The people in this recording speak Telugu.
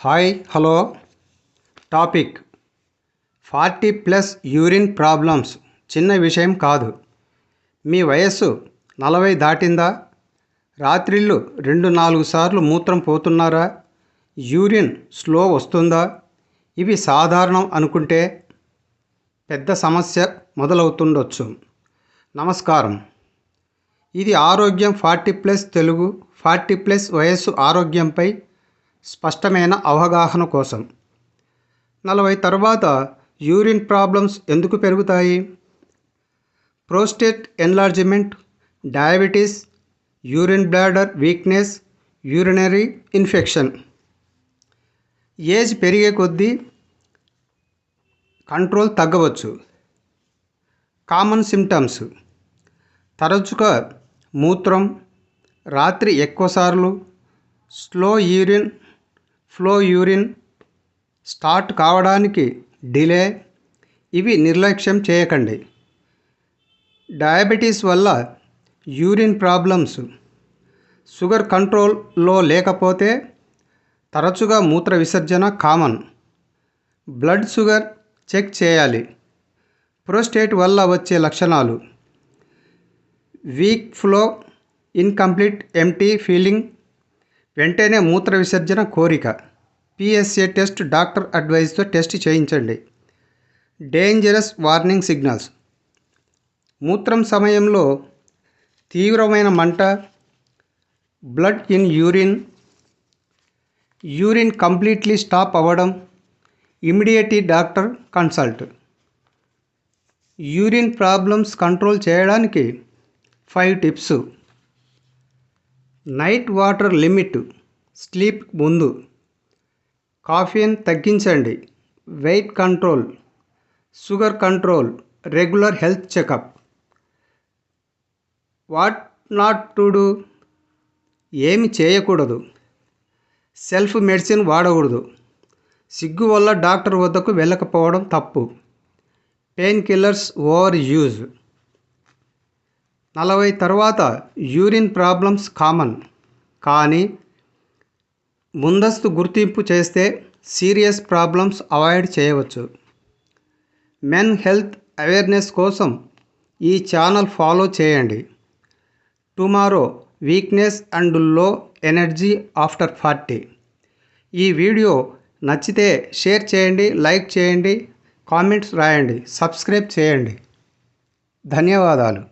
Hi hello topic 40+ urine problems చిన్న విషయం కాదు. మీ వయస్సు 40 దాటిందా? రాత్రిళ్ళు 2-4 సార్లు మూత్రం పోతున్నారా? యూరిన్ స్లో వస్తుందా? ఇవి సాధారణం అనుకుంటే పెద్ద సమస్య మొదలవుతుండొచ్చు. నమస్కారం. ఇది ఆరోగ్యం 40+ తెలుగు. 40+ వయస్సు ఆరోగ్యంపై స్పష్టమైన అవగాహన కోసం. 40 తర్వాత యూరిన్ ప్రాబ్లమ్స్ ఎందుకు పెరుగుతాయి? Prostate enlargement, diabetes, urine bladder weakness, urinary infection. Age పెరిగే కొద్దీ కంట్రోల్ తగ్గవచ్చు. కామన్ సిమ్టమ్స్: తరచుగా మూత్రం, రాత్రి ఎక్కువసార్లు, slow urine flow, urine start కావడానికి డిలే. ఇవి నిర్లక్ష్యం చేయకండి. డయాబెటీస్ వల్ల యూరిన్ ప్రాబ్లమ్స్: షుగర్ కంట్రోల్లో లేకపోతే తరచుగా మూత్ర విసర్జన కామన్. బ్లడ్ షుగర్ చెక్ చేయాలి. ప్రోస్టేట్ వల్ల వచ్చే లక్షణాలు: weak flow, incomplete empty feeling, వెంటనే మూత్ర విసర్జన కోరిక. PSA టెస్ట్ డాక్టర్ అడ్వైస్తో టెస్ట్ చేయించండి. డేంజరస్ వార్నింగ్ సిగ్నల్స్: మూత్రం సమయంలో తీవ్రమైన మంట, blood in urine, urine completely stop అవ్వడం. Immediately doctor consult. Urine problems control చేయడానికి 5 tips. Night water limit: sleep ముందు. కాఫీన్ తగ్గించండి. Weight control, sugar control, regular health checkup. What not to do: ఏమి చేయకూడదు? సెల్ఫ్ మెడిసిన్ వాడకూడదు. సిగ్గు వల్ల డాక్టర్ వద్దకు వెళ్ళకపోవడం తప్పు. Pain killers over use. 40 తర్వాత యూరిన్ ప్రాబ్లమ్స్ కామన్, కానీ ముందస్తు గుర్తింపు చేస్తే సీరియస్ ప్రాబ్లమ్స్ అవాయిడ్ చేయవచ్చు. మెన్ హెల్త్ అవేర్నెస్ కోసం ఈ ఛానల్ ఫాలో చేయండి. టుమారో: వీక్నెస్ అండ్ లో ఎనర్జీ ఆఫ్టర్ 40. ఈ వీడియో నచ్చితే షేర్ చేయండి, లైక్ చేయండి, కామెంట్స్ రాయండి, సబ్స్క్రైబ్ చేయండి. ధన్యవాదాలు.